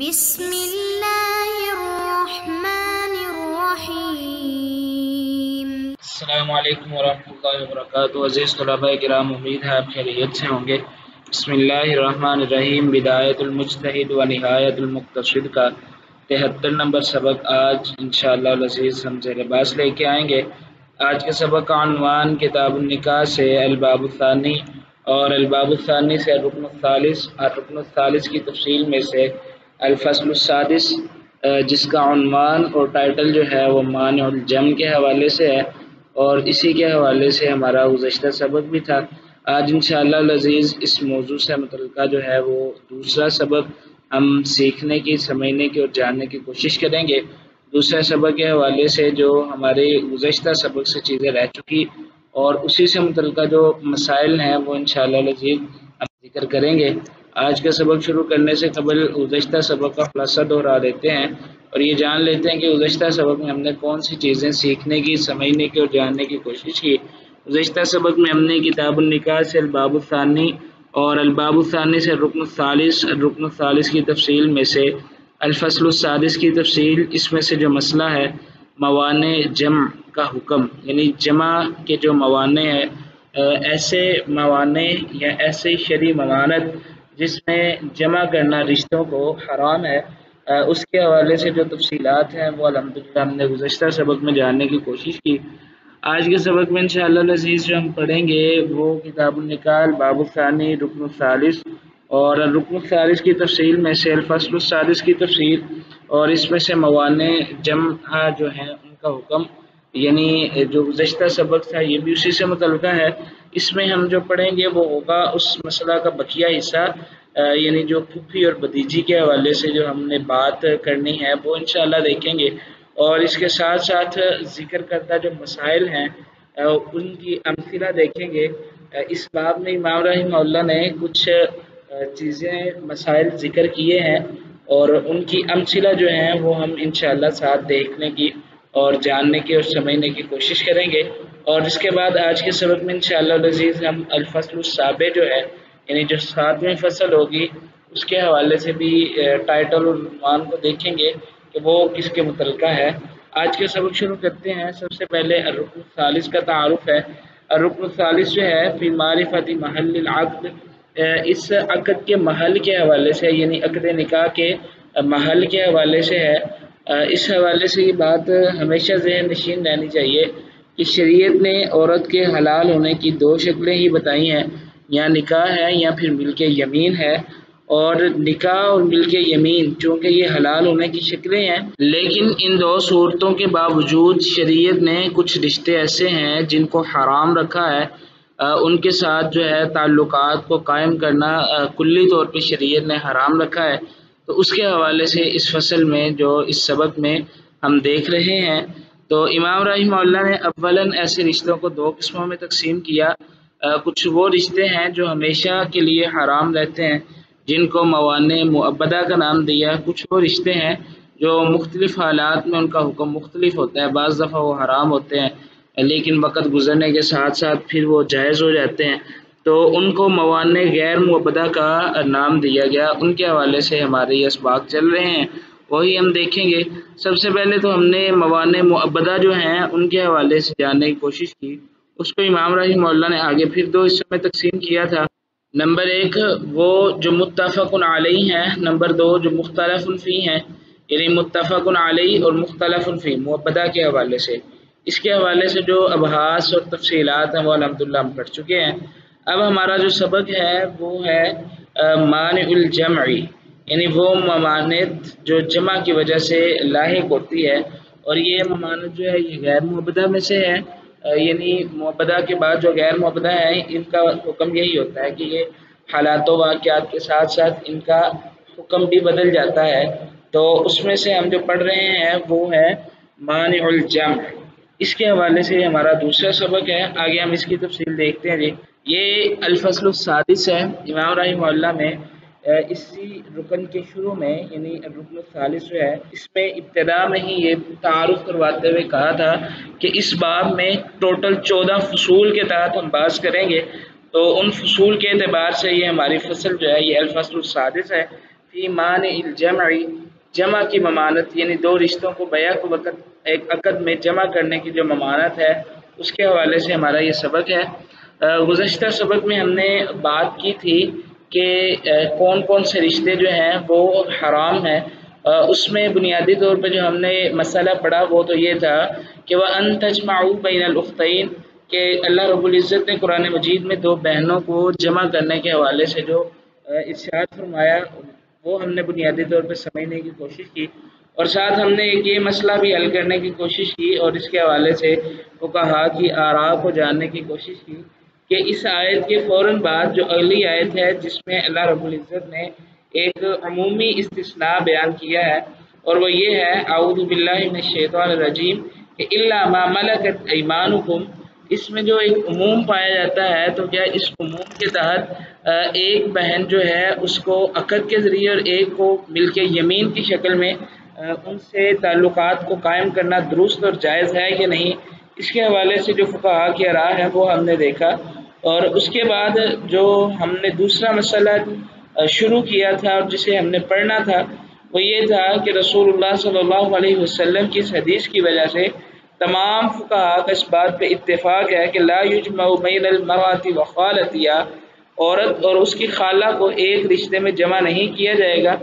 بسم اللہ الرحمن الرحیم۔ السلام علیکم ورحمۃ اللہ وبرکاتہ۔ عزیز طلباء کرام، امید ہے آپ خیریت سے ہوں گے۔ بسم اللہ الرحمن الرحیم۔ بدایت المجتہد و نہایت المقتصد کا 73 نمبر سبق آج انشاءاللہ العزیز ہم زیر بحث لے کے آئیں گے۔ آج کے سبق کا عنوان کتاب النکاح سے الباب الثانی اور الباب الثانی سے الرکن الثالث اور رکن الثالث کی تفصیل میں سے الفصل السادس، جس کا عنوان اور ٹائٹل جو ہے وہ مانع الجمع کے حوالے سے ہے، اور اسی کے حوالے سے ہمارا گزشتہ سبق بھی تھا۔ آج انشاءاللہ العزیز اس موضوع سے متعلقہ جو ہے وہ دوسرا سبق ہم سیکھنے کی، سمجھنے کی اور جاننے کی کوشش کریں گے۔ دوسرے سبق کے حوالے سے جو ہمارے گزشتہ سبق سے چیزیں رہ چکی اور اسی سے متعلقہ جو مسائل ہیں وہ انشاءاللہ العزیز ہم ذکر کریں گے۔ آج کا سبق شروع کرنے سے قبل گزشتہ سبق کا خلاصہ دہرا دیتے ہیں اور یہ جان لیتے ہیں کہ گزشتہ سبق میں ہم نے کون سی چیزیں سیکھنے کی، سمجھنے کی اور جاننے کی کوشش کی۔ گزشتہ سبق میں ہم نے کتاب النکاح سے الباب الثانی اور الباب الثانی سے الرکن الثالث کی تفصیل میں سے الفصل السادس کی تفصیل، اس میں سے جو مسئلہ ہے موانع جمع کا حکم، یعنی جمع کے جو موانع ہیں، ایسے موانع یا ایسے شرعی ممانعت جس میں جمع کرنا رشتوں کو حرام ہے، اس کے حوالے سے جو تفصیلات ہیں وہ الحمدللہ ہم نے گزشتہ سبق میں جاننے کی کوشش کی۔ آج کے سبق میں انشاءاللہ العزیز جو ہم پڑھیں گے وہ کتاب النکاح باب الثانی رکن الثالث اور رکن الثالث کی تفصیل میں سے الفصل السادس کی تفصیل، اور اس میں سے موانع جمع جو ہیں ان کا حکم، یعنی جو گزشتہ سبق تھا یہ بھی اسی سے متعلقہ ہے۔ اس میں ہم جو پڑھیں گے وہ ہوگا اس مسئلہ کا بقیہ حصہ، یعنی جو پھوپھی اور بھتیجی کے حوالے سے جو ہم نے بات کرنی ہے وہ انشاءاللہ دیکھیں گے، اور اس کے ساتھ ساتھ ذکر کردہ جو مسائل ہیں ان کی امثلہ دیکھیں گے۔ اس باب میں امام رحمہ اللہ نے کچھ چیزیں، مسائل ذکر کیے ہیں اور ان کی امثلہ جو ہیں وہ ہم انشاءاللہ ساتھ دیکھنے کی اور جاننے کی اور سمجھنے کی کوشش کریں گے۔ اور اس کے بعد آج کے سبق میں انشاءاللہ العزیز ہم الفصل السابع جو ہے، یعنی جو 7ویں فصل ہوگی، اس کے حوالے سے بھی ٹائٹل اور عنوان کو دیکھیں گے کہ وہ کس کے متعلقہ ہے۔ آج کے سبق شروع کرتے ہیں۔ سب سے پہلے الرکن الثالث کا تعارف ہے۔ الرکن الثالث جو ہے فی معرفت محل العقد، اس عقد کے محل کے حوالے سے، یعنی عقد نکاح کے محل کے حوالے سے ہے۔ اس حوالے سے یہ بات ہمیشہ ذہن نشین رہنی چاہیے کہ شریعت نے عورت کے حلال ہونے کی 2 شکلیں ہی بتائی ہیں، یا نکاح ہے یا پھر ملک یمین ہے۔ اور نکاح اور ملک یمین چونکہ یہ حلال ہونے کی شکلیں ہیں، لیکن ان 2 صورتوں کے باوجود شریعت نے کچھ رشتے ایسے ہیں جن کو حرام رکھا ہے، ان کے ساتھ جو ہے تعلقات کو قائم کرنا کلی طور پہ شریعت نے حرام رکھا ہے۔ تو اس کے حوالے سے اس فصل میں جو اس سبق میں ہم دیکھ رہے ہیں، تو امام رحمہ اللہ نے اولاً ایسے رشتوں کو 2 قسموں میں تقسیم کیا۔ کچھ وہ رشتے ہیں جو ہمیشہ کے لیے حرام رہتے ہیں جن کو موانع مؤبدہ کا نام دیا۔ کچھ وہ رشتے ہیں جو مختلف حالات میں ان کا حکم مختلف ہوتا ہے، بعض دفعہ وہ حرام ہوتے ہیں لیکن وقت گزرنے کے ساتھ ساتھ پھر وہ جائز ہو جاتے ہیں، تو ان کو موانع غیر مؤبدہ کا نام دیا گیا۔ ان کے حوالے سے ہمارے یہ اسباق چل رہے ہیں، وہی ہم دیکھیں گے۔ سب سے پہلے تو ہم نے موانع مؤبدہ جو ہیں ان کے حوالے سے جاننے کی کوشش کی۔ اس کو امام رحمہ اللہ نے آگے پھر 2 حصوں میں تقسیم کیا تھا۔ نمبر 1 وہ جو متفق علیہ ہیں، نمبر 2 جو مختلف فی ہیں، یعنی متفق علیہ اور مختلف فی مؤبدہ کے حوالے سے۔ اس کے حوالے سے جو ابحاث اور تفصیلات ہیں وہ الحمدللہ ہم پڑھ چکے ہیں۔ اب ہمارا جو سبق ہے وہ ہے مانع الجمع، یعنی وہ ممانعت جو جمع کی وجہ سے لاحق ہوتی ہے، اور یہ ممانعت جو ہے یہ غیر مؤبدہ میں سے ہے، یعنی مؤبدہ کے بعد جو غیر مؤبدہ ہیں ان کا حکم یہی ہوتا ہے کہ یہ حالات و واقعات کے ساتھ ساتھ ان کا حکم بھی بدل جاتا ہے۔ تو اس میں سے ہم جو پڑھ رہے ہیں وہ ہے مانع الجمع۔ اس کے حوالے سے ہمارا دوسرا سبق ہے، آگے ہم اس کی تفصیل دیکھتے ہیں۔ یہ الفصل السادس ہے۔ امام رحمہ اللہ نے اسی رکن کے شروع میں، یعنی الرکن الثالث جو ہے، اس میں ابتدا میں ہی یہ تعارف کرواتے ہوئے کہا تھا کہ اس باب میں ٹوٹل 14 فصول کے تحت ہم بات کریں گے، تو ان فصول کے اعتبار سے یہ ہماری فصل جو ہے یہ الفصل السادس ہے۔ فی فی مانع الجمع، جمع کی ممانت یعنی دو رشتوں کو بیک وقت ایک عقد میں جمع کرنے کی جو ممانت ہے اس کے حوالے سے ہمارا یہ سبق ہے۔ گزشتہ سبق میں ہم نے بات کی تھی کہ کون کون سے رشتے جو ہیں وہ حرام ہیں۔ اس میں بنیادی طور پہ جو ہم نے مسئلہ پڑھا وہ تو یہ تھا کہ وَأَن تَجْمَعُوا بَيْنَ الْأُخْتَيْنِ، کہ اللہ رب العزت نے قرآن مجید میں دو بہنوں کو جمع کرنے کے حوالے سے جو ارشاد فرمایا وہ ہم نے بنیادی طور پہ سمجھنے کی کوشش کی، اور ساتھ ہم نے ایک یہ مسئلہ بھی حل کرنے کی کوشش کی اور اس کے حوالے سے فقہاء کی آراء کو جاننے کی کوشش کی کہ اس آیت کے فوراً بعد جو اگلی آیت ہے جس میں اللہ رب العزت نے ایک عمومی استثناء بیان کیا ہے اور وہ یہ ہے اعوذ باللہ من الشیطان الرجیم کہ الا ما ملکت ایمانکم، اس میں جو ایک عموم پایا جاتا ہے تو کیا اس عموم کے تحت ایک بہن جو ہے اس کو عقد کے ذریعے اور ایک کو مل کے یمین کی شکل میں ان سے تعلقات کو قائم کرنا درست اور جائز ہے کہ نہیں، اس کے حوالے سے جو فقہاء کی آراء ہے وہ ہم نے دیکھا۔ اور اس کے بعد جو ہم نے دوسرا مسئلہ شروع کیا تھا اور جسے ہم نے پڑھنا تھا وہ یہ تھا کہ رسول اللہ صلی اللہ علیہ وسلم کی اس حدیث کی وجہ سے تمام فقہاء کا اس بات پہ اتفاق ہے کہ لا یجمع بین المرأة وخالتها، عورت اور اس کی خالہ کو ایک رشتے میں جمع نہیں کیا جائے گا۔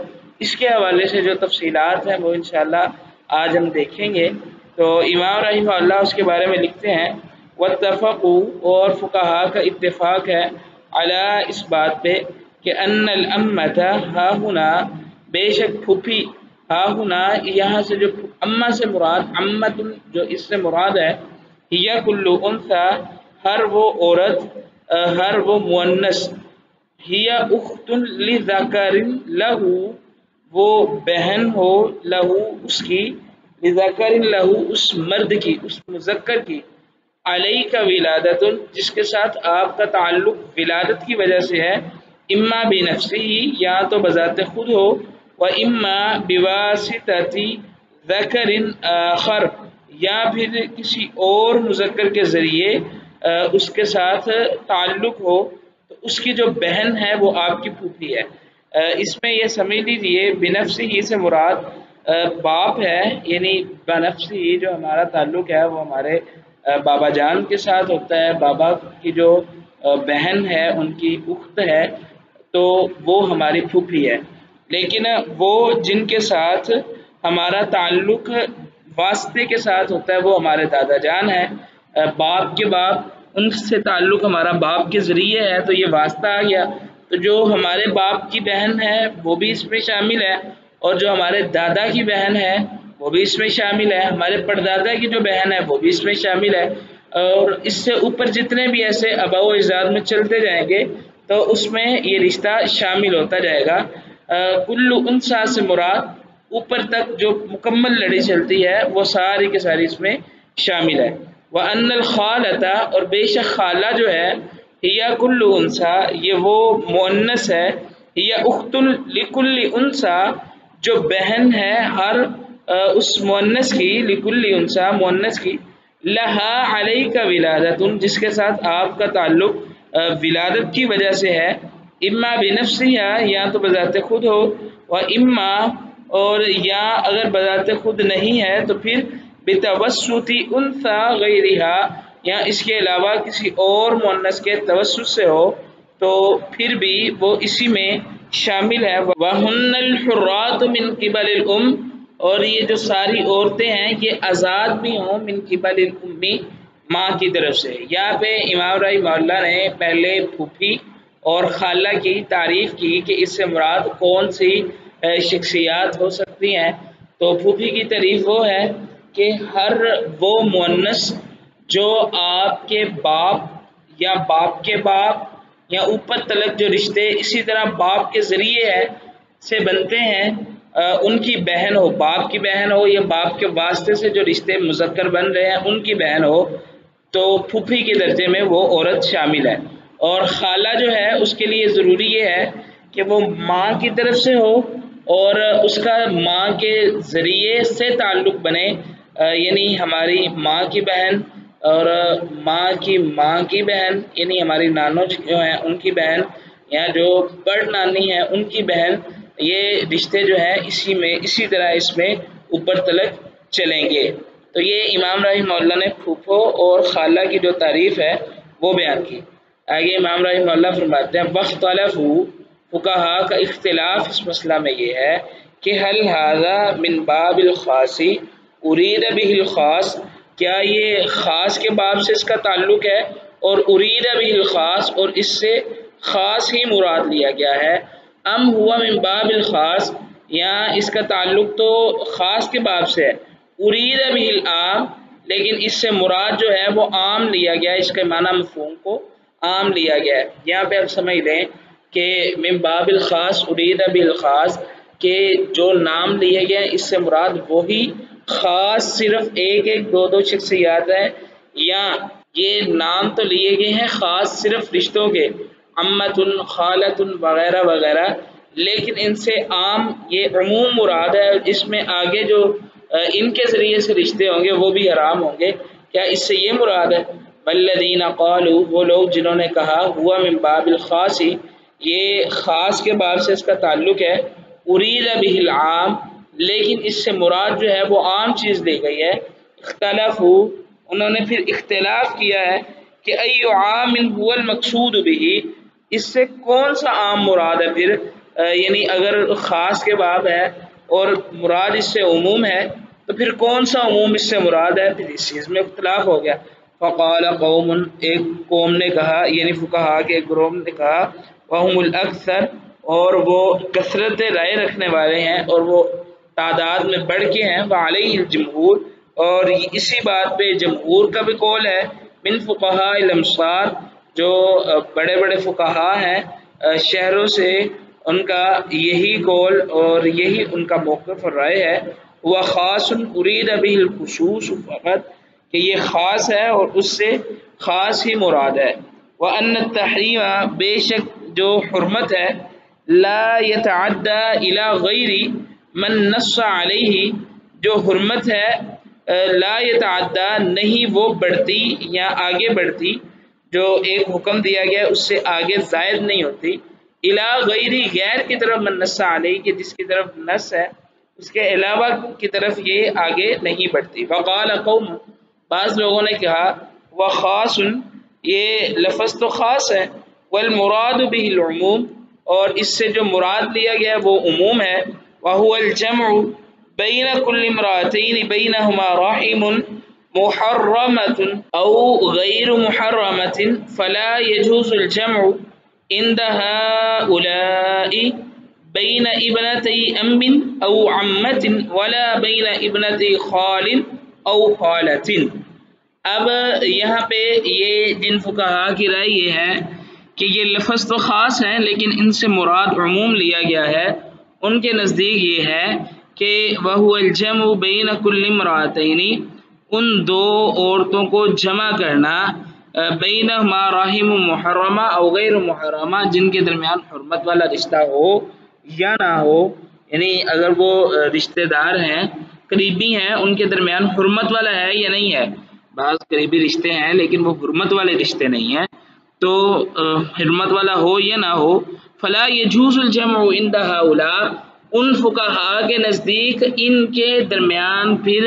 اس کے حوالے سے جو تفصیلات ہیں وہ انشاءاللہ آج ہم دیکھیں گے۔ تو امام رحمہ اللہ اس کے بارے میں لکھتے ہیں واتفقوا، اور فقہاء کا اتفاق ہے علی اس بات پہ کہ ان الامۃ ہا ہنا، بے شک پھوپھی، ہا ہنا یہاں سے جو اماں سے مراد امت جو اس سے مراد ہے ہی کل انثی، ہر وہ عورت ہر وہ مؤنث، ہی اخت لذکر لہ، وہ بہن ہو لہو اس کی، لذکر لہو اس مرد کی اس مذکر کی، علیہ ولادت جس کے ساتھ آپ کا تعلق ولادت کی وجہ سے ہے، اما بنفسی یا تو بذات خود ہو، و اما بواسطۃ ذکر آخر یا پھر کسی اور مذکر کے ذریعے اس کے ساتھ تعلق ہو، تو اس کی جو بہن ہے وہ آپ کی پھوپھی ہے۔ اس میں یہ سمجھ لیجیے بنفسی ہی سے مراد باپ ہے، یعنی بنفسی جو ہمارا تعلق ہے وہ ہمارے بابا جان کے ساتھ ہوتا ہے، بابا کی جو بہن ہے ان کی اخت ہے تو وہ ہماری پھوپھی ہے، لیکن وہ جن کے ساتھ ہمارا تعلق واسطے کے ساتھ ہوتا ہے وہ ہمارے دادا جان ہیں، باپ کے باپ، ان سے تعلق ہمارا باپ کے ذریعے ہے تو یہ واسطہ آ گیا، تو جو ہمارے باپ کی بہن ہے وہ بھی اس میں شامل ہے اور جو ہمارے دادا کی بہن ہے وہ بھی اس میں شامل ہے، ہمارے پردادا کی جو بہن ہے وہ بھی اس میں شامل ہے، اور اس سے اوپر جتنے بھی ایسے آباء و اجداد میں چلتے جائیں گے تو اس میں یہ رشتہ شامل ہوتا جائے گا۔ کل انثی سے مراد اوپر تک جو مکمل لڑی چلتی ہے وہ ساری کے ساری اس میں شامل ہے۔ وَأَنَّ الْخَالَةَ، اور بے شک خالہ جو ہے ہِیَ کُلُّ انثی، یہ وہ مؤنث ہے، ہِیَ اخت لکل انثی، جو بہن ہے ہر اس مؤنث کی، لکل انثی مؤنث کی، لہا علیک ولادت جس کے ساتھ آپ کا تعلق ولادت کی وجہ سے ہے، اما بنفسہا یا تو بذات خود ہو، و اما اور یا اگر بذات خود نہیں ہے تو پھر بتوسط انثی غیرہا، یا اس کے علاوہ کسی اور مؤنث کے توسط سے ہو تو پھر بھی وہ اسی میں شامل ہے۔ وَهُنَّ الْحُرَّاتُ مِنْ قِبَلِ الْأُمِّ، اور یہ جو ساری عورتیں ہیں یہ آزاد بھی ہوں من قبل الأم، ماں کی طرف سے۔ یہاں پہ امام رحمہ اللہ نے پہلے پھوپھی اور خالہ کی تعریف کی کہ اس سے مراد کون سی شخصیات ہو سکتی ہیں، تو پھوپھی کی تعریف وہ ہے کہ ہر وہ مؤنث جو آپ کے باپ یا باپ کے باپ یا اوپر تلک جو رشتے اسی طرح باپ کے ذریعے ہے سے بنتے ہیں ان کی بہن ہو، باپ کی بہن ہو یا باپ کے واسطے سے جو رشتے مذکر بن رہے ہیں ان کی بہن ہو، تو پھوپھی کے درجے میں وہ عورت شامل ہے۔ اور خالہ جو ہے اس کے لیے ضروری یہ ہے کہ وہ ماں کی طرف سے ہو اور اس کا ماں کے ذریعے سے تعلق بنے، یعنی ہماری ماں کی بہن اور ماں کی بہن، یعنی ہماری نانو جو ہیں ان کی بہن یا جو بڑ نانی ہے ان کی بہن، یہ رشتے جو ہیں اسی طرح اس میں اوپر تلک چلیں گے۔ تو یہ امام رحمہ اللہ نے پھوپھو اور خالہ کی جو تعریف ہے وہ بیان کی۔ آگے امام رحمہ اللہ فرماتے ہیں واختلفوا، فقہا کا اختلاف اس مسئلہ میں یہ ہے کہ هل هذا من باب الخاص ارید به الخاص، کیا یہ خاص کے باب سے اس کا تعلق ہے اور ارید به الخاص اور اس سے خاص ہی مراد لیا گیا ہے، ام ہوا من باب الخاص، یا اس کا تعلق تو خاص کے باب سے ہے، ارید به العام لیکن اس سے مراد جو ہے وہ عام لیا گیا ہے، اس کے معنی مفہوم کو عام لیا گیا ہے۔ یہاں پہ آپ سمجھ لیں کہ من باب الخاص ارید بالخاص کہ جو نام لیے گئے ہیں اس سے مراد وہی خاص صرف ایک دو شخصیات ہیں، یا یہ نام تو لیے گئے ہیں خاص صرف رشتوں کے، عمت خالت وغیرہ وغیرہ، لیکن ان سے عام یہ عموم مراد ہے، اس میں آگے جو ان کے ذریعے سے رشتے ہوں گے وہ بھی حرام ہوں گے۔ کیا اس سے یہ مراد ہے؟ والذین قالوا، وہ لوگ جنہوں نے کہا ہوا من باب الخاص، یہ خاص کے باب سے اس کا تعلق ہے، ارید به العام لیکن اس سے مراد جو ہے وہ عام چیز لی گئی ہے، اختلفوا انہوں نے پھر اختلاف کیا ہے کہ ای عام هو المقصود به، اس سے کون سا عام مراد ہے پھر، یعنی اگر خاص کے باب ہے اور مراد اس سے عموم ہے تو پھر کون سا عموم اس سے مراد ہے، پھر اس چیز میں اختلاف ہو گیا۔ فقال قوم، ایک قوم نے کہا یعنی فقہا کے ایک گروہ نے کہا، وہم الاکثر اور وہ کثرت رائے رکھنے والے ہیں اور وہ تعداد میں بڑھ کے ہیں، وعلیہ الجمہور اور اسی بات پہ جمہور کا بھی قول ہے، من فقہاء الامصار جو بڑے بڑے فقہا ہیں شہروں سے، ان کا یہی قول اور یہی ان کا موقف اور رائے ہے، وہ خاص ارید به الخصوص فقط کہ یہ خاص ہے اور اس سے خاص ہی مراد ہے، وَأَنَّ التَّحْرِيمَ بے شک جو حرمت ہے، لا يتعدى الى غیر من نص علیہ جو حرمت ہے لا يتعدى نہیں وہ بڑھتی یا آگے بڑھتی، جو ایک حکم دیا گیا اس سے آگے زائد نہیں ہوتی، الى غیر غیر کی طرف من نص علیہ کہ جس کی طرف نص ہے اس کے علاوہ کی طرف یہ آگے نہیں بڑھتی۔ وقال قوم بعض لوگوں نے کہا وخاص یہ لفظ تو خاص ہے، والمراد به العموم اور اس سے جو مراد لیا گیا وہ عموم ہے، وهو الجمع بین كل امرأتین بینهما رحم محرمة او غیر محرمة فلا يجوز الجمع عند هؤلاء بین ابنتی ام او عمت ولا بین ابنتی خال او خالت۔ اب یہاں پہ یہ جن فقہا کی رائے یہ ہے کہ یہ لفظ تو خاص ہیں لیکن ان سے مراد عموم لیا گیا ہے، ان کے نزدیک یہ ہے کہ وَهُوَ الْجَمْعُ بَيْنَ كُلِّ امْرَأَتَيْنِ ان دو عورتوں کو جمع کرنا، بینہما رحم محرمہ او غیر محرمہ جن کے درمیان حرمت والا رشتہ ہو یا نہ ہو، یعنی اگر وہ رشتہ دار ہیں قریبی ہیں ان کے درمیان حرمت والا ہے یا نہیں ہے، بعض قریبی رشتے ہیں لیکن وہ حرمت والے رشتے نہیں ہیں، تو حرمت والا ہو یا نہ ہو، فلا يجوز الجمع عند هؤلاء ان فقہا کے نزدیک ان کے درمیان پھر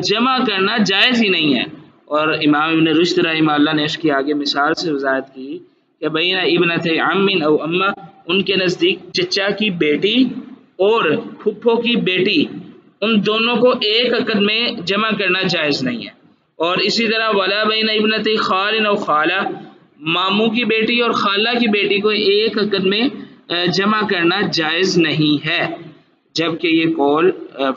جمع کرنا جائز ہی نہیں ہے۔ اور امام ابن رشد رحمہ اللہ نے اس کی آگے مثال سے وضاحت کی کہ بین ابنت عم او امہ ان کے نزدیک چچا کی بیٹی اور پھپھو کی بیٹی ان دونوں کو ایک عقد میں جمع کرنا جائز نہیں ہے، اور اسی طرح ولا بین ابنت خال او خالہ ماموں کی بیٹی اور خالہ کی بیٹی کو ایک عقد میں جمع کرنا جائز نہیں ہے، جبکہ یہ قول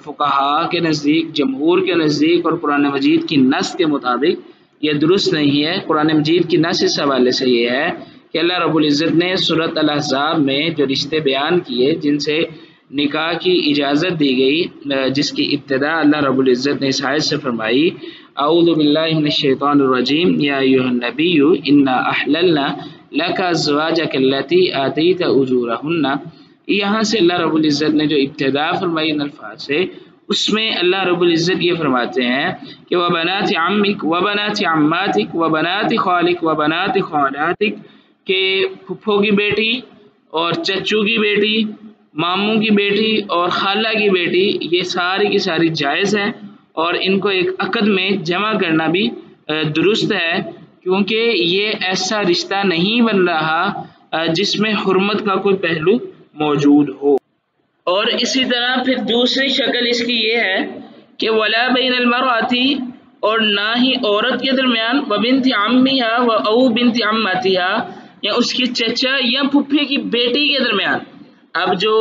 فقہا کے نزدیک جمہور کے نزدیک اور قرآن مجید کی نص کے مطابق یہ درست نہیں ہے۔ قرآن مجید کی نص اس حوالے سے یہ ہے کہ اللہ رب العزت نے سورۃ الاحزاب میں جو رشتے بیان کیے جن سے نکاح کی اجازت دی گئی، جس کی ابتدا اللہ رب العزت نے اس آیت سے فرمائی اعوذ باللہ من الشیطان الرجیم یا ایھا النبی انا احللنا لک ازواجک اللاتی آتیت اجورہن، یہاں سے اللہ رب العزت نے جو ابتدا فرمائی ان الفاظ سے، اس میں اللہ رب العزت یہ فرماتے ہیں کہ وبنات عمک وبنات عماتک وبنات خالک وبنات خالاتک کہ پھپھو کی بیٹی اور چچو کی بیٹی، ماموں کی بیٹی اور خالہ کی بیٹی یہ ساری کی ساری جائز ہیں، اور ان کو ایک عقد میں جمع کرنا بھی درست ہے، کیونکہ یہ ایسا رشتہ نہیں بن رہا جس میں حرمت کا کوئی پہلو موجود ہو۔ اور اسی طرح پھر دوسری شکل اس کی یہ ہے کہ ولا بین المرأتی، اور نہ ہی عورت کے درمیان و بنت عمیہا و او بنت عمتہا، یا اس کے چچا یا پھپھی کی بیٹی کے درمیان۔ اب جو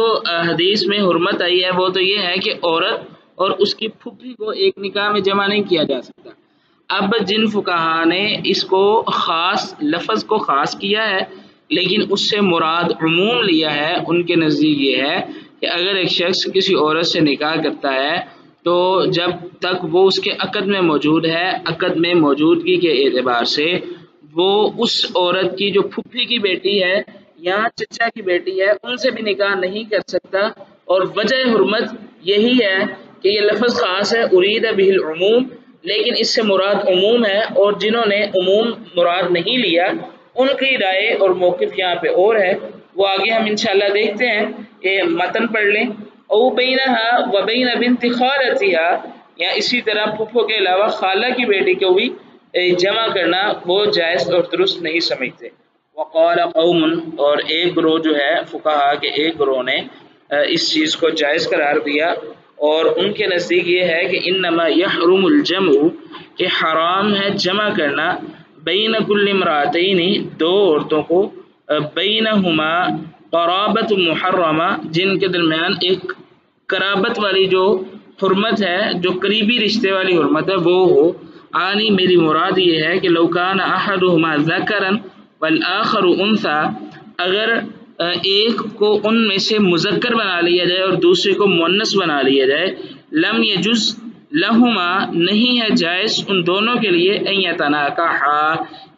حدیث میں حرمت آئی ہے وہ تو یہ ہے کہ عورت اور اس کی پھپھی کو ایک نکاح میں جمع نہیں کیا جا سکتا۔ اب جن فقہا نے اس کو خاص لفظ کو خاص کیا ہے لیکن اس سے مراد عموم لیا ہے، ان کے نزدیک یہ ہے کہ اگر ایک شخص کسی عورت سے نکاح کرتا ہے تو جب تک وہ اس کے عقد میں موجود ہے، عقد میں موجودگی کے اعتبار سے وہ اس عورت کی جو پھپھی کی بیٹی ہے یا چچا کی بیٹی ہے ان سے بھی نکاح نہیں کر سکتا، اور وجہ حرمت یہی ہے کہ یہ لفظ خاص ہے، ارید بہ العموم، لیکن اس سے مراد عموم ہے، اور جنہوں نے عموم مراد نہیں لیا ان کی رائے اور موقف یہاں پہ اور ہے، وہ آگے ہم انشاءاللہ دیکھتے ہیں۔ یہ متن پڑھ لیں، او بینہا و بین بنت خالتہا، یا اسی طرح پھپھو کے علاوہ خالہ کی بیٹی کو بھی جمع کرنا وہ جائز اور درست نہیں سمجھتے۔ وقال قوم، اور ایک گروہ جو ہے فقہا کے ایک گروہ نے اس چیز کو جائز قرار دیا، اور ان کے نزدیک یہ ہے کہ انما یحرم الجمع، کہ حرام ہے جمع کرنا، بین کل امراتین، دو عورتوں کو، بینہما قرابت محرمہ، جن کے درمیان ایک قرابت والی جو حرمت ہے، جو قریبی رشتے والی حرمت ہے وہ ہو۔ آنی میری مراد یہ ہے کہ لو کان احدہما ذکرا والآخر انثی، اگر ایک کو ان میں سے مذکر بنا لیا جائے اور دوسرے کو مؤنث بنا لیا جائے، لم یجوز لہما، نہیں ہے جائز ان دونوں کے لیے، ان یتناکحا،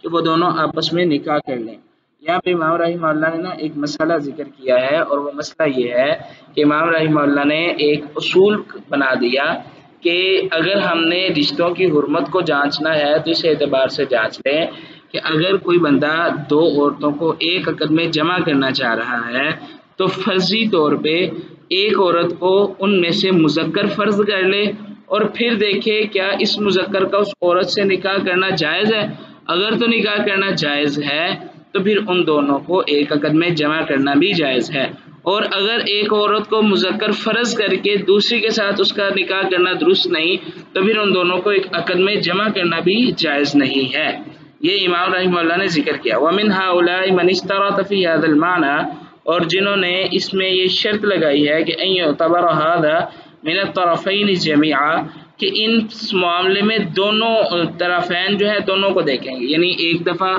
کہ وہ دونوں آپس میں نکاح کر لیں۔ یہاں پہ امام رحمہ اللہ نے ایک مسئلہ ذکر کیا ہے، اور وہ مسئلہ یہ ہے کہ امام رحمہ اللہ نے ایک اصول بنا دیا کہ اگر ہم نے رشتوں کی حرمت کو جانچنا ہے تو اس اعتبار سے جانچ لیں کہ اگر کوئی بندہ دو عورتوں کو ایک عقد میں جمع کرنا چاہ رہا ہے تو فرضی طور پہ ایک عورت کو ان میں سے مذکر فرض کر لے، اور پھر دیکھے کیا اس مذکر کا اس عورت سے نکاح کرنا جائز ہے۔ اگر تو نکاح کرنا جائز ہے تو پھر ان دونوں کو ایک عقد میں جمع کرنا بھی جائز ہے، اور اگر ایک عورت کو مذکر فرض کر کے دوسری کے ساتھ اس کا نکاح کرنا درست نہیں تو پھر ان دونوں کو ایک عقد میں جمع کرنا بھی جائز نہیں ہے۔ یہ امام رحمہ اللہ نے ذکر کیا۔ وَمِنْ هَؤُلَاءِ مَنِ اشْتَرَطَ فِي هَذَا الْمَعْنَى، اور جنہوں نے اس میں یہ شرط لگائی ہے کہ أَن يُعْتَبَرَ هَذَا مِنَ الطَّرَفَيْنِ جَمِيعًا، کہ اس معاملے میں دونوں طرفین جو ہے دونوں کو دیکھیں گے، یعنی ایک دفعہ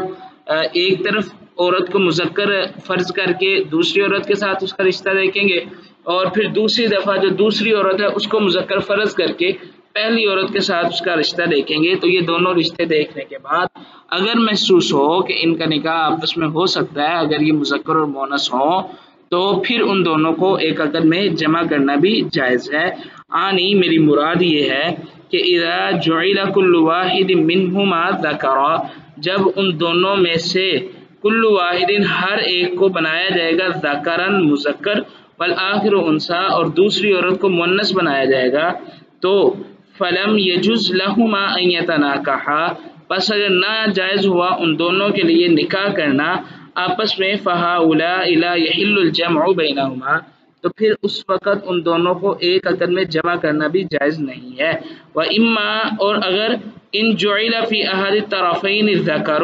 ایک طرف عورت کو مذکر فرض کر کے دوسری عورت کے ساتھ اس کا رشتہ دیکھیں گے، اور پھر دوسری دفعہ جو دوسری عورت ہے اس کو مذکر فرض کر کے پہلی عورت کے ساتھ اس کا رشتہ دیکھیں گے۔ تو یہ دونوں رشتے دیکھنے کے بعد اگر محسوس ہو کہ ان کا نکاح آپس میں ہو سکتا ہے، اگر یہ مذکر اور مؤنث ہوں، تو پھر ان دونوں کو ایک عقد میں جمع کرنا بھی جائز ہے۔ آنی میری مراد یہ ہے کہ اذا جعل کل واحد منہما ذکرا، جب ان دونوں میں سے کل واحد ہر ایک کو بنایا جائے گا ذکرن مذکر، والآخر انثی، اور دوسری عورت کو مؤنث بنایا جائے گا، تو فلم یجوز لہما ان یتناکحا، پس اگر ناجائز ہوا ان دونوں کے لیے نکاح کرنا آپس میں، فہؤلاء لا یحل الجمع بینہما، تو پھر اس وقت ان دونوں کو ایک عقد میں جمع کرنا بھی جائز نہیں ہے۔ وَإِمَّا، اور اگر ان جعل فی احد الطرفین ذکر،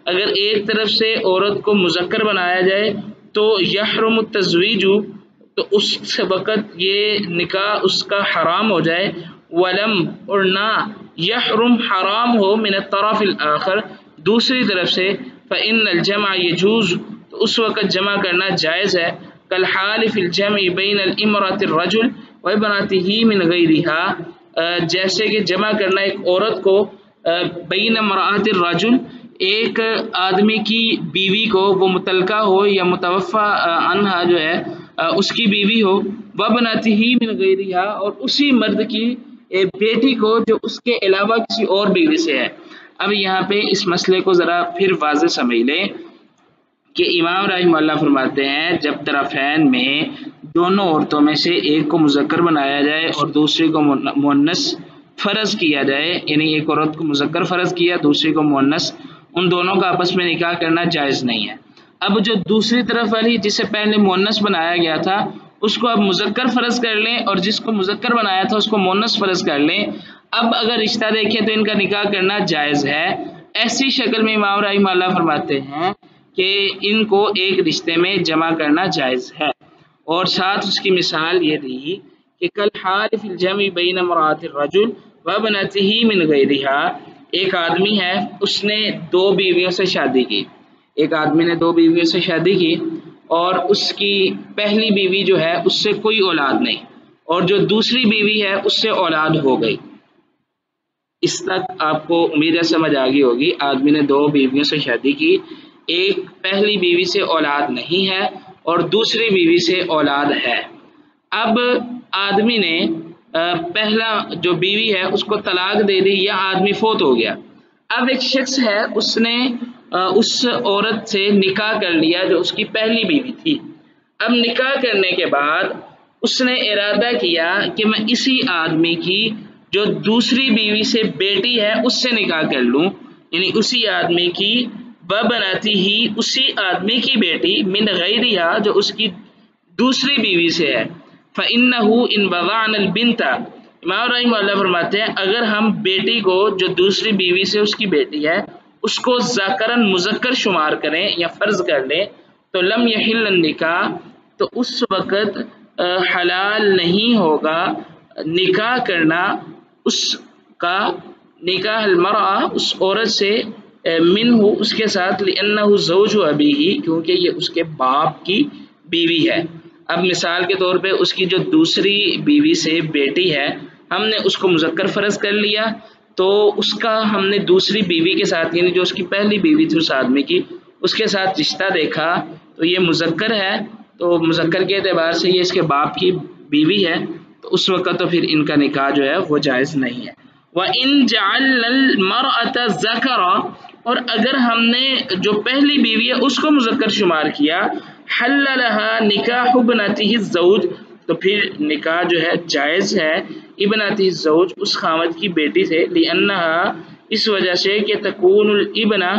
اگر ایک طرف سے عورت کو مذکر بنایا جائے تو یحرم التزویج، تو اس وقت یہ نکاح اس کا حرام ہو جائے، ولم، اور نہ یحرم حرام ہو، من الطرف الآخر، دوسری طرف سے، فإن الجمع یجوز، تو اس وقت جمع کرنا جائز ہے، کالحال فی الجمع بین الامرأة الرجل وابنته من غیرها، جیسے کہ جمع کرنا ایک عورت کو بین امرأة الرجل، ایک آدمی کی بیوی کو، وہ متلقہ ہو یا متوفی عنہا جو ہے اس کی بیوی ہو، وابنته من غیرها، اور اسی مرد کی بیٹی کو جو اس کے علاوہ کسی اور بیوی سے ہے۔ اب یہاں پہ اس مسئلے کو ذرا پھر واضح سمجھ لیں کہ امام رحمہ اللہ فرماتے ہیں جب طرفین میں دونوں عورتوں میں سے ایک کو مذکر بنایا جائے اور دوسری کو مؤنث فرض کیا جائے، یعنی ایک عورت کو مذکر فرض کیا دوسری کو مؤنث، ان دونوں کا آپس میں نکاح کرنا جائز نہیں ہے۔ اب جو دوسری طرف والی جسے پہلے مؤنث بنایا گیا تھا اس کو اب مذکر فرض کر لیں، اور جس کو مذکر بنایا تھا اس کو مؤنث فرض کر لیں۔ اب اگر رشتہ دیکھیں تو ان کا نکاح کرنا جائز ہے۔ ایسی شکل میں امام رحمہ اللہ فرماتے ہیں کہ ان کو ایک رشتے میں جمع کرنا جائز ہے، اور ساتھ اس کی مثال یہ دی کہ کل حالف الجمع بین امرأۃ الرجل وابنتہ من غیرہا، ایک آدمی ہے اس نے دو بیویوں سے شادی کی، ایک آدمی نے دو بیویوں سے شادی کی اور اس کی پہلی بیوی جو ہے اس سے کوئی اولاد نہیں، اور جو دوسری بیوی ہے اس سے اولاد ہو گئی۔ اس تک آپ کو امید ہے سمجھ آ گئی ہوگی۔ آدمی نے دو بیویوں سے شادی کی، ایک پہلی بیوی سے اولاد نہیں ہے اور دوسری بیوی سے اولاد ہے۔ اب آدمی نے پہلا جو بیوی ہے اس کو طلاق دے دی یا آدمی فوت ہو گیا۔ اب ایک شخص ہے اس نے اس عورت سے نکاح کر لیا جو اس کی پہلی بیوی تھی۔ اب نکاح کرنے کے بعد اس نے ارادہ کیا کہ میں اسی آدمی کی جو دوسری بیوی سے بیٹی ہے اس سے نکاح کر لوں، یعنی اسی آدمی کی بناتی ہی اسی آدمی کی بیٹی من غیرہا جو اس کی دوسری بیوی سے ہے۔ فَإِنَّهُ إِنْ وَضَعْنَا الْبِنْتَ، امام رحمہ اللہ فرماتے ہیں اگر ہم بیٹی کو جو دوسری بیوی سے اس کی بیٹی ہے اس کو ذکرن مذکر شمار کریں یا فرض کر لیں تو لم یحل النکاح، تو اس وقت حلال نہیں ہوگا نکاح کرنا اس کا، نکاح المرأہ اس عورت سے منہ اس کے ساتھ، لأنہ زوج ابیہ، کیونکہ یہ اس کے باپ کی بیوی ہے۔ اب مثال کے طور پہ اس کی جو دوسری بیوی سے بیٹی ہے ہم نے اس کو مذکر فرض کر لیا، تو اس کا ہم نے دوسری بیوی کے ساتھ یعنی جو اس کی پہلی بیوی تھی اس آدمی کی اس کے ساتھ رشتہ دیکھا تو یہ مذکر ہے، تو مذکر کے اعتبار سے یہ اس کے باپ کی بیوی ہے، تو اس وقت تو پھر ان کا نکاح جو ہے وہ جائز نہیں ہے۔ وَإِن جَعَلْنَا الْمَرْأَةَ ذَكَرًا، اور اگر ہم نے جو پہلی بیوی ہے اس کو مذکر شمار کیا، حل لها نکاح ابنتہ الزوج، تو پھر نکاح جو ہے جائز ہے ابنتہ الزوج اس خاوند کی بیٹی سے، لأنها اس وجہ سے کہ تکون الابنہ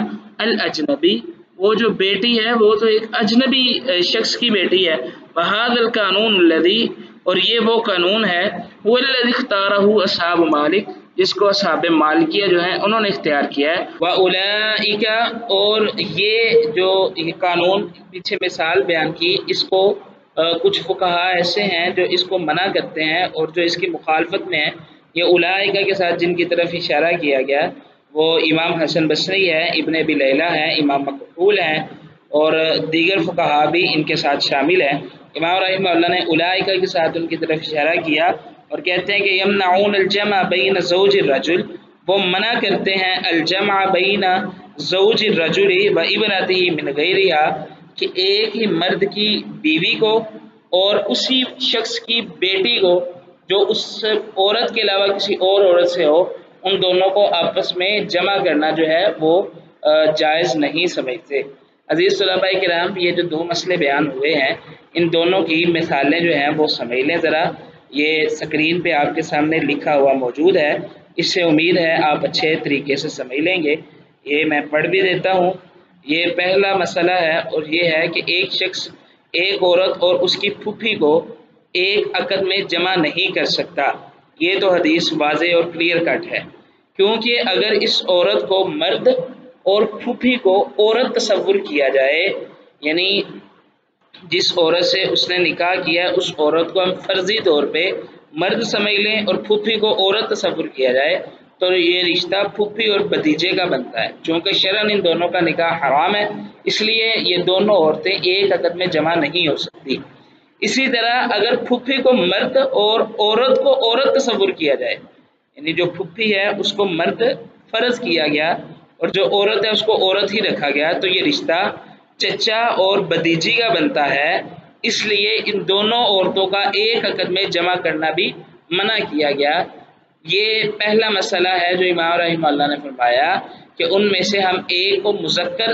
الاجنبی، وہ جو بیٹی ہے وہ تو ایک اجنبی شخص کی بیٹی ہے۔ وهذا القانون الذی، اور یہ وہ قانون ہے، هو الذی اختارہ اصحاب مالک، جس کو اصحاب مالکیہ جو ہیں انہوں نے اختیار کیا ہے۔ وَأُولَئِکَ، اور یہ جو یہ قانون پیچھے مثال بیان کی اس کو کچھ فقہاء ایسے ہیں جو اس کو منع کرتے ہیں اور جو اس کی مخالفت میں ہیں۔ یہ اولئک کے ساتھ جن کی طرف اشارہ کیا گیا وہ امام حسن بصری ہے، ابن ابی لیلہ ہیں، امام مکحول ہیں اور دیگر فقہاء بھی ان کے ساتھ شامل ہیں۔ امام رحمہ اللہ نے اولئک کے ساتھ ان کی طرف اشارہ کیا اور کہتے ہیں کہ یمنعون الجمع بین زوج الرجل، وہ منع کرتے ہیں الجمع بین زوج الرجل و ابنتہ من غیرہا، کہ ایک ہی مرد کی بیوی کو اور اسی شخص کی بیٹی کو جو اس عورت کے علاوہ کسی اور عورت سے ہو، ان دونوں کو آپس میں جمع کرنا جو ہے وہ جائز نہیں سمجھتے۔ عزیز طلباء کرام، یہ جو دو مسئلے بیان ہوئے ہیں ان دونوں کی مثالیں جو ہیں وہ سمجھ لیں ذرا، یہ اسکرین پہ آپ کے سامنے لکھا ہوا موجود ہے، اس سے امید ہے آپ اچھے طریقے سے سمجھ لیں گے۔ یہ میں پڑھ بھی دیتا ہوں۔ یہ پہلا مسئلہ ہے اور یہ ہے کہ ایک شخص ایک عورت اور اس کی پھوپھی کو ایک عقد میں جمع نہیں کر سکتا۔ یہ تو حدیث واضح اور کلیئر کٹ ہے، کیونکہ اگر اس عورت کو مرد اور پھوپھی کو عورت تصور کیا جائے، یعنی جس عورت سے اس نے نکاح کیا اس عورت کو ہم فرضی طور پہ مرد سمجھ لیں اور پھوپھی کو عورت تصور کیا جائے تو یہ رشتہ پھوپھی اور بھتیجے کا بنتا ہے، چونکہ شرعاً ان دونوں کا نکاح حرام ہے، اس لیے یہ دونوں عورتیں ایک عقد میں جمع نہیں ہو سکتی۔ اسی طرح اگر پھوپھی کو مرد اور عورت کو عورت تصور کیا جائے، یعنی جو پھوپھی ہے اس کو مرد فرض کیا گیا اور جو عورت ہے اس کو عورت ہی رکھا گیا، تو یہ رشتہ چچا اور بھتیجی کا بنتا ہے، اس لیے ان دونوں عورتوں کا ایک عقد میں جمع کرنا بھی منع کیا گیا۔ یہ پہلا مسئلہ ہے جو امام رحمہ اللہ نے فرمایا کہ ان میں سے ہم ایک کو مذکر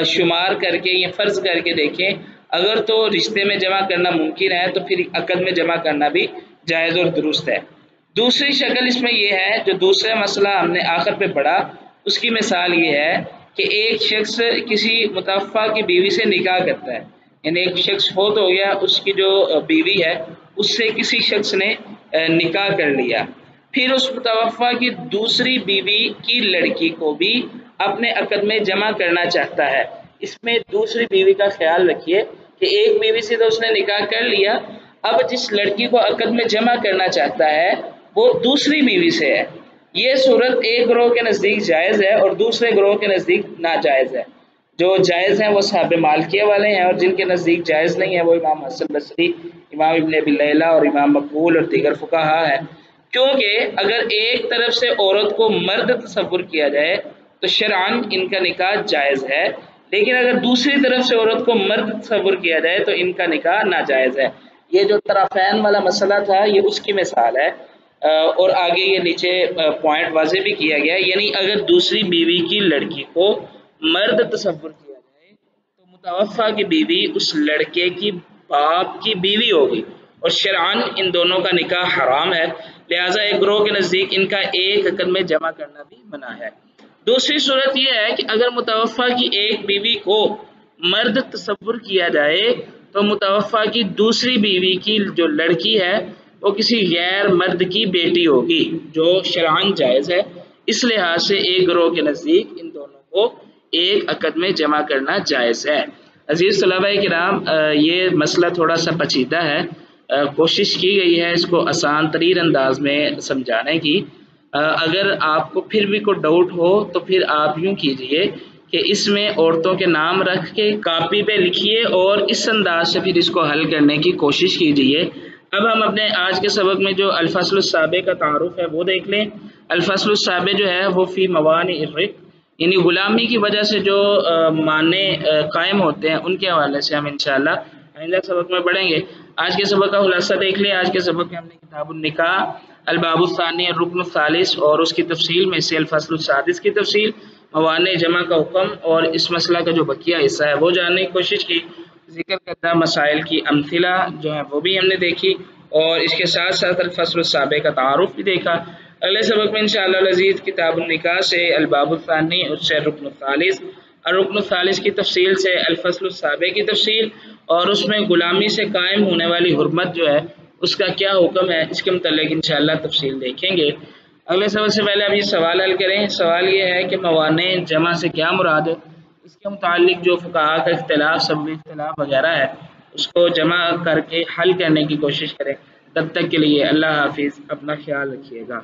شمار کر کے یا فرض کر کے دیکھیں، اگر تو رشتے میں جمع کرنا ممکن ہے تو پھر عقد میں جمع کرنا بھی جائز اور درست ہے۔ دوسری شکل اس میں یہ ہے، جو دوسرا مسئلہ ہم نے آخر پہ پڑھا، اس کی مثال یہ ہے کہ ایک شخص کسی متوفی کی بیوی سے نکاح کرتا ہے، یعنی ایک شخص فوت ہو گیا، اس کی جو بیوی ہے اس سے کسی شخص نے نکاح کر لیا، پھر اس متوفی کی دوسری بیوی کی لڑکی کو بھی اپنے عقد میں جمع کرنا چاہتا ہے۔ اس میں دوسری بیوی کا خیال رکھیے کہ ایک بیوی سے تو اس نے نکاح کر لیا، اب جس لڑکی کو عقد میں جمع کرنا چاہتا ہے وہ دوسری بیوی سے ہے۔ یہ صورت ایک گروہ کے نزدیک جائز ہے اور دوسرے گروہ کے نزدیک ناجائز ہے۔ جو جائز ہیں وہ صحاب مالکیہ والے ہیں، اور جن کے نزدیک جائز نہیں ہے وہ امام حسن بصری، امام ابن ابی لیلہ اور امام مقبول اور دیگر فقہا ہیں، کیونکہ اگر ایک طرف سے عورت کو مرد تصور کیا جائے تو شرعاً ان کا نکاح جائز ہے، لیکن اگر دوسری طرف سے عورت کو مرد تصور کیا جائے تو ان کا نکاح ناجائز ہے۔ یہ جو طرفین والا مسئلہ تھا یہ اس کی مثال ہے، اور آگے یہ نیچے پوائنٹ واضح بھی کیا گیا، یعنی اگر دوسری بیوی کی لڑکی کو مرد تصور کیا جائے تو متوفی کی بیوی اس لڑکے کی باپ کی بیوی ہوگی، اور شرعاً ان دونوں کا نکاح حرام ہے، لہٰذا ایک گروہ کے نزدیک ان کا ایک عقد میں جمع کرنا بھی منع ہے۔ دوسری صورت یہ ہے کہ اگر متوفی کی ایک بیوی کو مرد تصور کیا جائے تو متوفی کی دوسری بیوی کی جو لڑکی ہے وہ کسی غیر مرد کی بیٹی ہوگی، جو شرعاً جائز ہے۔ اس لحاظ سے ایک گروہ کے نزدیک ان دونوں کو ایک عقد میں جمع کرنا جائز ہے۔ عزیز طلبہ کرام، یہ مسئلہ تھوڑا سا پیچیدہ ہے، کوشش کی گئی ہے اس کو آسان ترین انداز میں سمجھانے کی۔ اگر آپ کو پھر بھی کوئی ڈاؤٹ ہو تو پھر آپ یوں کیجئے کہ اس میں عورتوں کے نام رکھ کے کاپی پہ لکھیے اور اس انداز سے پھر اس کو حل کرنے کی کوشش کیجئے۔ اب ہم اپنے آج کے سبق میں جو الفصل السابع کا تعارف ہے وہ دیکھ لیں۔ الفصل السابع جو ہے وہ فی موانع الرق، یعنی غلامی کی وجہ سے جو معنی قائم ہوتے ہیں ان کے حوالے سے ہم انشاءاللہ آئندہ سبق میں پڑھیں گے۔ آج کے سبق کا خلاصہ دیکھ لیں۔ آج کے سبق میں ہم نے کتاب النکاح، الباب الثانی الرکن الثالث اور اس کی تفصیل میں سے الفصل السادس کی تفصیل، موانع جمع کا حکم اور اس مسئلہ کا جو بقیہ حصہ ہے وہ جاننے کی کوشش کی۔ ذکر کردہ مسائل کی امثلہ جو ہیں وہ بھی ہم نے دیکھی، اور اس کے ساتھ ساتھ الفصل السابع کا تعارف بھی دیکھا۔ اگلے سبق میں انشاءاللہ العزیز کتاب النکاح سے الباب الثانی، اس سے الرکن الثالث، الرکن الثالث کی تفصیل سے الفصل السابع کی تفصیل، اور اس میں غلامی سے قائم ہونے والی حرمت جو ہے اس کا کیا حکم ہے، اس کے متعلق انشاءاللہ تفصیل دیکھیں گے۔ اگلے سبق سے پہلے اب یہ سوال حل کریں۔ سوال یہ ہے کہ موانع جمع سے کیا مراد ہے، اس کے متعلق جو فقہا کا اختلاف، سبب اختلاف وغیرہ ہے اس کو جمع کر کے حل کرنے کی کوشش کریں۔ تب تک کے لیے اللہ حافظ، اپنا خیال رکھیے گا۔